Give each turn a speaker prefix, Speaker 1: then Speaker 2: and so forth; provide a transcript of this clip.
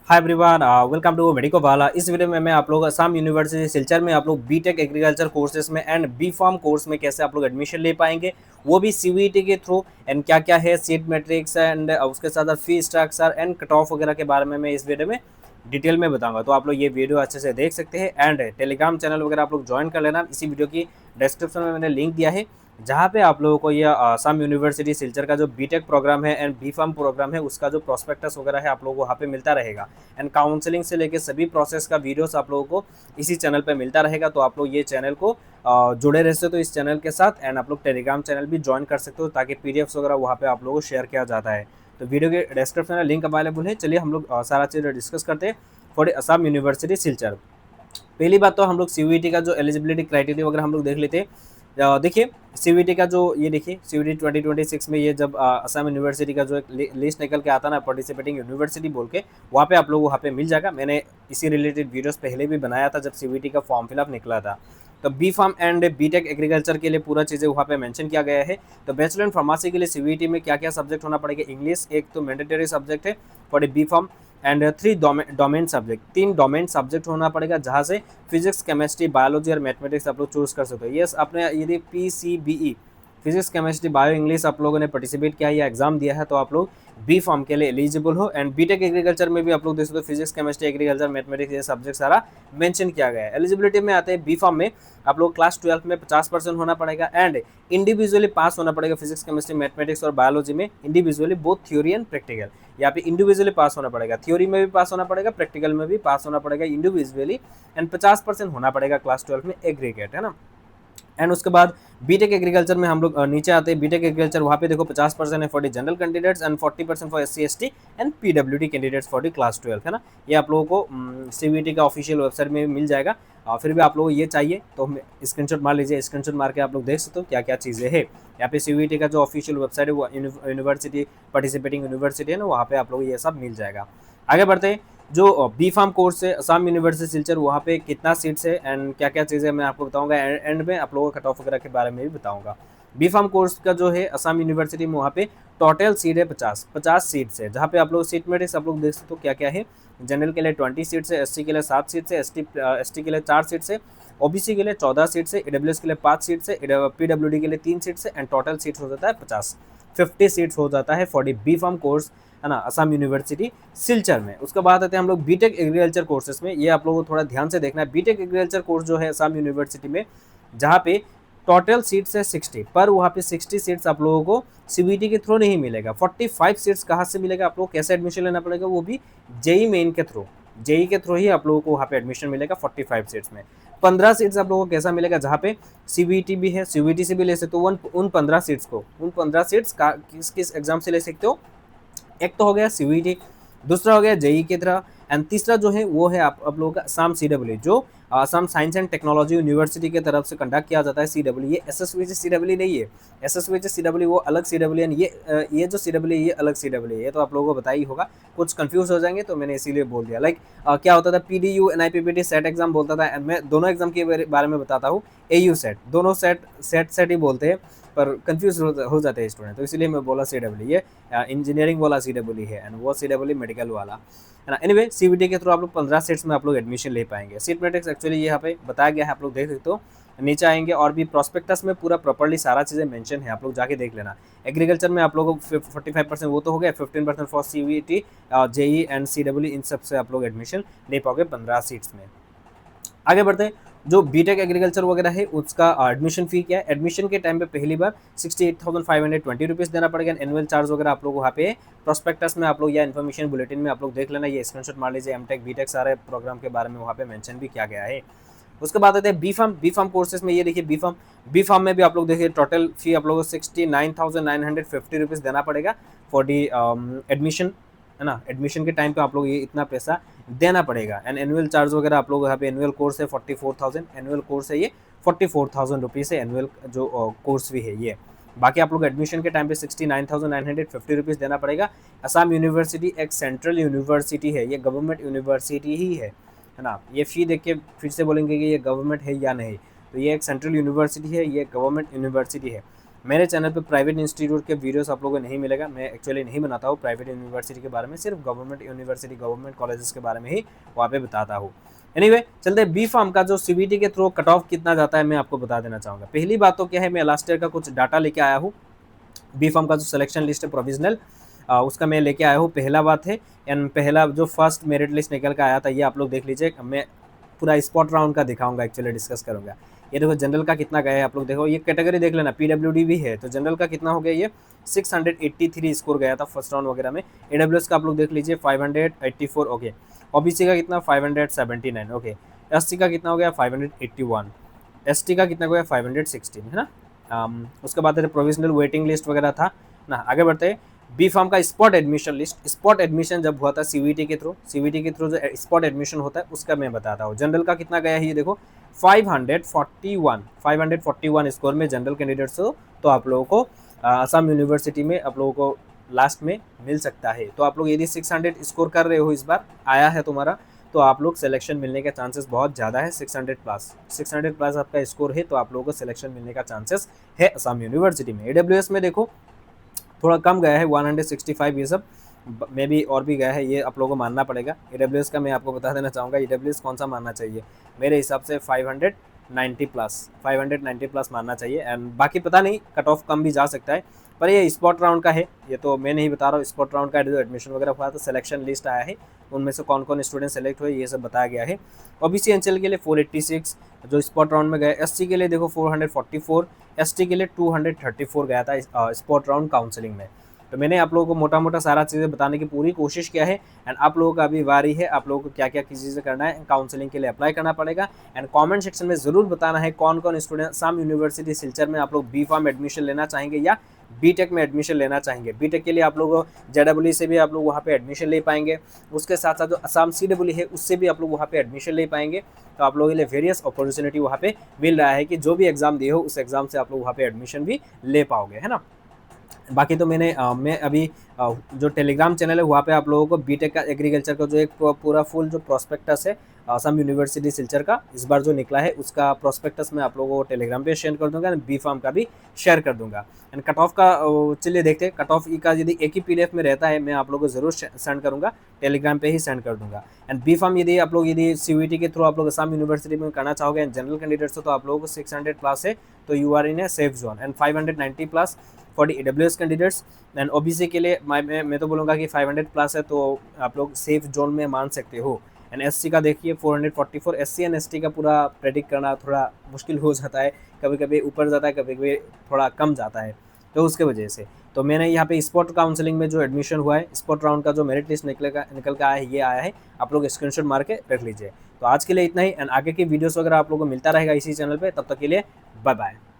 Speaker 1: Hi everyone, welcome to Medico Wala. इस video में मैं आप लोग असम यूनिवर्सिटी सिलचर में आप लोग बीटेक एग्रीकल्चर कोर्सेज में एंड बी फार्म कोर्स में कैसे आप लोग एडमिशन ले पाएंगे, वो भी सीवीटी के थ्रू। एंड क्या क्या है सीट मैट्रिक्स एंड उसके साथ साथ fee structure and cut off वगैरह के बारे में मैं इस वीडियो में डिटेल में बताऊंगा। तो आप लोग ये वीडियो अच्छे से देख सकते हैं एंड टेलीग्राम चैनल वगैरह आप लोग ज्वाइन कर लेना। इसी वीडियो की डिस्क्रिप्शन में मैंने लिंक दिया है, जहाँ पे आप लोगों को ये असम यूनिवर्सिटी सिलचर का जो बीटेक प्रोग्राम है एंड बी फार्म प्रोग्राम है उसका जो प्रोस्पेक्टस वगैरह है आप लोगों को वहाँ पे मिलता रहेगा। एंड काउंसलिंग से लेके सभी प्रोसेस का वीडियोस आप लोगों को इसी चैनल पे मिलता रहेगा। तो आप लोग ये चैनल को जुड़े रह सकते हो इस चैनल के साथ एंड आप लोग टेलीग्राम चैनल भी ज्वाइन कर सकते हो, ताकि पीडीएफ्स वगैरह वहाँ पे आप लोगों को शेयर किया जाता है। तो वीडियो के डिस्क्रिप्शन में लिंक अवेलेबल है। चलिए हम लोग सारा चीज़ डिस्कस करते हैं फॉर असम यूनिवर्सिटी सिलचर। पहली बात तो हम लोग सीवीटी का जो एलिजिबिलिटी क्राइटेरिया वगैरह हम लोग देख लेते हैं। देखिए सीवीटी का जो ये देखिए सीवीटी 2026 में ये जब असम यूनिवर्सिटी का जो एक लिस्ट निकल के आता ना पार्टिसिपेटिंग यूनिवर्सिटी बोल के, वहाँ पे आप लोग वहाँ पे मिल जाएगा। मैंने इसी रिलेटेड वीडियोस पहले भी बनाया था जब सीवीटी का फॉर्म फिलअप निकला था। तो B pharm and B Tech agriculture के लिए पूरा चीज़ें वहाँ पे मेंशन किया गया है। तो बैचलर इन फार्मेसी के लिए सीवीटी में क्या क्या सब्जेक्ट होना पड़ेगा, इंग्लिश एक तो मैंडेटरी सब्जेक्ट है for B pharm and 3 domain subject, 3 domain subject होना पड़ेगा, जहाँ से फिजिक्स केमिस्ट्री बायोलॉजी और मैथमेटिक्स आप लोग चूज कर सकते हो। ये आपने यदि PCBE physics chemistry bio English आप लोगों ने पार्टिसिपेट किया या एग्जाम दिया है तो आप लोग बी फॉर्म के लिए एलिजिबल हो। एंड बीटेक एग्रीकल्चर में भी आप लोग देख सकते हो फिजिक्स केमिस्ट्री एग्रीकल्चर मैथमेटिक्स ये सब्जेक्ट सारा मेंशन किया गया है। एलिजिबिलिटी में आते हैं बी फॉर्म में आप लोग क्लास 12 में 50% होना पड़ेगा एंड इंडिविजुअली पास होना पड़ेगा फिजिक्स केमिस्ट्री मैथमेटिक्स और बायोलॉजी में individually both theory and practical. यहाँ पे इंडिविजुअली पास होना पड़ेगा, थ्योरी में भी पास होना पड़ेगा, प्रैक्टिकल में भी पास होना पड़ेगा इंडिविजुअली एंड 50% होना पड़ेगा क्लास 12 में एग्रीगेट, है ना। एंड उसके बाद बीटेक एग्रीकल्चर में हम लोग नीचे आते हैं। बीटेक एग्रीकल्चर वहाँ पे देखो 50% है for the general candidates and 40% for SC ST and PWD candidates for the class 12, है ना। ये आप लोगों को सीवीटी का ऑफिशियल वेबसाइट में मिल जाएगा। फिर भी आप लोगों को ये चाहिए तो स्क्रीनशॉट मार लीजिए, स्क्रीनशॉट मार के आप लोग देख सकते हो क्या क्या चीज़ें हैं। यहाँ पे सीवीटी का जो ऑफिशियल वेबसाइट है वो यूनिवर्सिटी पार्टिसिपेटिंग यूनिवर्सिटी है ना, वहाँ पे आप लोग ये सब मिल जाएगा। आगे बढ़ते हैं। जो बी फार्म कोर्स है असम यूनिवर्सिटी सिलचर, वहाँ पे कितना सीट्स है एंड क्या क्या चीज़ें मैं आपको बताऊंगा। एंड में आप लोगों को कट ऑफ वगैरह के बारे में भी बताऊंगा। बी फार्म कोर्स का जो है असम यूनिवर्सिटी में वहाँ पे टोटल सीट है 50 सीट्स है, जहाँ पे आप लोग सीट मैट्रिक्स आप लोग देख सकते हो क्या क्या है। जनरल के लिए 20 सीट्स है, एससी के लिए 7 सीट्स है, एसटी के लिए 4 सीट्स है, ओबीसी के लिए 14 सीट्स है, ईडब्ल्यूएस के लिए 5 सीट्स है, पीडब्ल्यूडी के लिए 3 सीट्स है एंड टोटल सीट्स हो जाता है 50 सीट्स हो जाता है for D B pharm course, है ना, असम यूनिवर्सिटी सिलचर में। उसके बाद आते हैं हम लोग बीटेक एग्रीकल्चर कोर्सेज में। ये आप लोगों को थोड़ा ध्यान से देखना है। बीटेक एग्रीकल्चर कोर्स जो है असम यूनिवर्सिटी में, जहाँ पे टोटल सीट्स है 60, पर वहाँ पे 60 सीट्स आप लोगों को सीबीटी के थ्रू नहीं मिलेगा। 45 सीट्स कहाँ से मिलेगा, आप लोग कैसे एडमिशन लेना पड़ेगा, वो भी जेई मेन के थ्रू, जेई के थ्रू ही आप लोगों को वहाँ पे एडमिशन मिलेगा 45 सीट्स में। 15 सीट्स आप लोगों को कैसा मिलेगा, जहाँ पे सीबीटी भी है, सीबीटी से भी ले सकते हो। उन 15 सीट्स को, उन 15 सीट्स का किस किस एग्जाम से ले सकते हो। एक तो हो गया सीवीटी, दूसरा हो गया जेई की तरह एंड तीसरा जो है वो है आप लोगों का असम सीडब्ल्यू, जो Assam science and technology university की तरफ से कंडक्ट किया जाता है। सीडब्ल्यू ये एसएसवीजी सीडब्ल्यू नहीं है, एसएसवीजी सीडब्ल्यू वो अलग सीडब्ल्यू है, ये जो सीडब्ल्यू ये अलग सीडब्ल्यू है। तो आप लोगों को बताया ही होगा, कुछ कंफ्यूज हो जाएंगे तो मैंने इसीलिए बोल दिया। लाइक क्या होता था, पीडीयू एनआईपीपीटी सेट एग्जाम बोलता था, मैं दोनों एग्जाम के बारे में बताता हूँ। एयू सेट, दोनों सेट ही बोलते हैं, पर कंफ्यूज हो जाते हैं स्टूडेंट, तो इसलिए मैं बोला सीडब्ल्यू। ये इंजीनियरिंग वाला सीडब्ल्यू है एंड वो सीडब्ल्यू मेडिकल वाला, है ना। एनीवे सीबीटी के थ्रू आप लोग 15 सीट्स में आप लोग एडमिशन ले पाएंगे। सीट मैट्रिक्स एक्चुअली यहाँ पे बताया गया है, आप लोग देख सकते हो। नीचे आएंगे और भी प्रोस्पेक्टस में पूरा प्रॉपर्ली सारा चीज़ें मेंशन है, आप लोग जाके देख लेना। एग्रीकल्चर में आप लोग 45% वो तो हो गया, 15% for CVT, JE and CW, इन सब से आप लोग एडमिशन ले पाओगे 15 सीट्स में। आगे बढ़ते हैं। जो बीटेक एग्रीकल्चर वगैरह है उसका एडमिशन फी क्या है। एडमिशन के टाइम पे पहली बार 68,520 रुपीज़ देना पड़ेगा। एनुअल चार्ज वगैरह आप लोग वहाँ पे प्रोस्पेक्टस में आप लोग या इन्फॉर्मेशन बुलेटिन में आप लोग देख लेना। ये स्क्रीनशॉट मार लीजिए, एमटेक बीटेक सारे प्रोग्राम के बारे में वहाँ पे मेंशन भी किया गया है। उसके बाद आते हैं बी फार्म कोर्सेज में। ये देखिए बी फार्म में भी आप लोग देखिए टोटल फी आप लोगों को 69,950 रुपीज़ देना पड़ेगा फॉर दी एडमिशन, है ना। एडमिशन के टाइम पे आप लोग ये इतना पैसा देना पड़ेगा। एंड एनुअल चार्ज वगैरह आप लोग यहाँ पे एनुअल कोर्स है 44,000, एनुअल कोर्स है ये 44,000 रुपीज़ है एनुअल जो कोर्स भी है ये। बाकी आप लोग एडमिशन के टाइम पे 69,950 रुपीज़ देना पड़ेगा। असम यूनिवर्सिटी एक सेंट्रल यूनिवर्सिटी है, ये गवर्नमेंट यूनिवर्सिटी ही है ना। ये फ़ी देख के फिर से बोलेंगे कि ये गवर्नमेंट है या नहीं, तो ये एक सेंट्रल यूनिवर्सिटी है, ये गवर्नमेंट यूनिवर्सिटी है। मेरे चैनल पे प्राइवेट इंस्टीट्यूट के वीडियोस आप लोगों को नहीं मिलेगा। मैं एक्चुअली नहीं बनाता हूँ प्राइवेट यूनिवर्सिटी के बारे में, सिर्फ गवर्नमेंट यूनिवर्सिटी, गवर्नमेंट कॉलेजेस के बारे में ही वहाँ पे बताता हूँ। एनीवे चलते हैं बी फार्म का जो सीबीटी के थ्रू कट ऑफ कितना जाता है मैं आपको बता देना चाहूँगा। पहली बात तो क्या है, मैं लास्ट ईयर का कुछ डाटा लेके आया हूँ। बी फार्म का जो सिलेक्शन लिस्ट है प्रोविजनल, उसका मैं लेके आया हूँ। पहला बात है एंड पहला जो फर्स्ट मेरिट लिस्ट निकल के आया था ये आप लोग देख लीजिए। मैं पूरा स्पॉट राउंड का दिखाऊंगा, एक्चुअली डिस्कस करूंगा। ये देखो जनरल का कितना गया है आप लोग देखो, ये कैटेगरी देख लेना, पीडब्ल्यूडी भी है तो जनरल का कितना हो गया, ये 683 स्कोर गया था फर्स्ट राउंड वगैरह में। एडब्ल्यूएस का आप लोग देख लीजिए 584, ओके। ओबीसी का कितना 579, ओके। एससी का कितना हो गया 581, एसटी का कितना हो गया 516, है ना। उसके बाद प्रोविजनल वेटिंग लिस्ट वगैरह था ना। आगे बढ़ते हैं, बी फार्म का spot admission list. Spot admission जब हुआ था सीवीटी के थ्रू जो स्पॉट एडमिशन होता है उसका मैं बताता हूँ। जनरल का कितना गया है ये देखो 541 स्कोर में जनरल कैंडिडेट्स हो तो आप लोगों को असम यूनिवर्सिटी में आप लोगों को लास्ट में मिल सकता है। तो आप लोग यदि 600 स्कोर कर रहे हो, इस बार आया है तुम्हारा, तो आप लोग सिलेक्शन मिलने के चांसेस बहुत ज़्यादा है। 600 प्लस आपका स्कोर है तो आप लोगों को सिलेक्शन मिलने का चांसेस है असम यूनिवर्सिटी में। एडब्ल्यूएस में देखो थोड़ा कम गया है 165, ये सब में भी और भी गया है, ये आप लोगों को मानना पड़ेगा। एडब्ल्यूएस का मैं आपको बता देना चाहूँगा, एडब्ल्यूएस कौन सा मानना चाहिए, मेरे हिसाब से 590 प्लस मानना चाहिए। एंड बाकी पता नहीं, कट ऑफ कम भी जा सकता है, पर ये स्पॉट राउंड का है, ये तो मैं नहीं बता रहा हूँ। स्पॉट राउंड का जो एडमिशन वगैरह हुआ तो सिलेक्शन लिस्ट आया है, उनमें से कौन कौन स्टूडेंट सेलेक्ट हुए ये सब बताया गया है। ओबीसी एनसीएल के लिए 486 जो स्पॉट राउंड में गए। एससी के लिए देखो 444, एसटी के लिए 234 गया था स्पॉट राउंड काउंसलिंग में। तो मैंने आप लोगों को मोटा मोटा सारा चीज़ें बताने की पूरी कोशिश किया है। एंड आप लोगों का अभी बारी है, आप लोगों को क्या क्या चीज़ें करना है, काउंसलिंग के लिए अप्लाई करना पड़ेगा। एंड कमेंट सेक्शन में ज़रूर बताना है कौन कौन स्टूडेंट असम यूनिवर्सिटी सिलचर में आप लोग बी फार्म एडमिशन लेना चाहेंगे या बीटेक में एडमिशन लेना चाहेंगे। बीटेक के लिए आप लोग जेडब्ल्यू से भी आप लोग वहाँ पे एडमिशन ले पाएंगे, उसके साथ साथ जो असम सीडब्ल्यू है उससे भी आप लोग वहाँ पे एडमिशन ले पाएंगे। तो आप लोगों के लिए वेरियस अपॉर्चुनिटी वहाँ पे मिल रहा है कि जो भी एग्जाम दिए हो उस एग्जाम से आप लोग वहाँ पे एडमिशन भी ले पाओगे, है ना। बाकी तो मैं अभी जो टेलीग्राम चैनल है वहाँ पे आप लोगों को बीटेक का एग्रीकल्चर का जो एक पूरा फुल जो प्रोस्पेक्टस है असम यूनिवर्सिटी सिलचर का इस बार जो निकला है उसका प्रोस्पेक्टस मैं आप लोगों को टेलीग्राम पे शेयर कर दूंगा, एंड बी फार्म का भी शेयर कर दूंगा। एंड कट ऑफ का चलिए देखते हैं, कट ऑफ का यदि एक ही पीडीएफ में रहता है मैं आप लोगों को जरूर सेंड करूँगा, टेलीग्राम पे ही सेंड कर दूंगा। एंड बी फार्म यदि आप लोग यदि सीयूईटी के थ्रू आप लोग असम यूनिवर्सिटी में करना चाहोगे एंड जनरल कैंडिडेट्स हो तो आप लोगों को 600 प्लस है तो you are in a safe zone. And 590 plus for the EWS candidates. And OBC के लिए मैं तो बोलूँगा कि 500 प्लस है तो आप लोग सेफ जोन में मान सकते हो। एंड एससी का देखिए 444, एससी एंड एसटी का पूरा प्रेडिक्ट करना थोड़ा मुश्किल हो जाता है, कभी कभी ऊपर जाता है कभी कभी थोड़ा कम जाता है, तो उसके वजह से तो मैंने यहाँ पे स्पॉट काउंसलिंग में जो एडमिशन हुआ है, स्पॉट राउंड का जो मेरिट लिस्ट निकल के आया है ये आया है, आप लोग स्क्रीनशॉट मार के रख लीजिए। तो आज के लिए इतना ही, एंड आगे की वीडियोस वगैरह आप लोगों को मिलता रहेगा इसी चैनल पर। तब तक के लिए बाय बाय।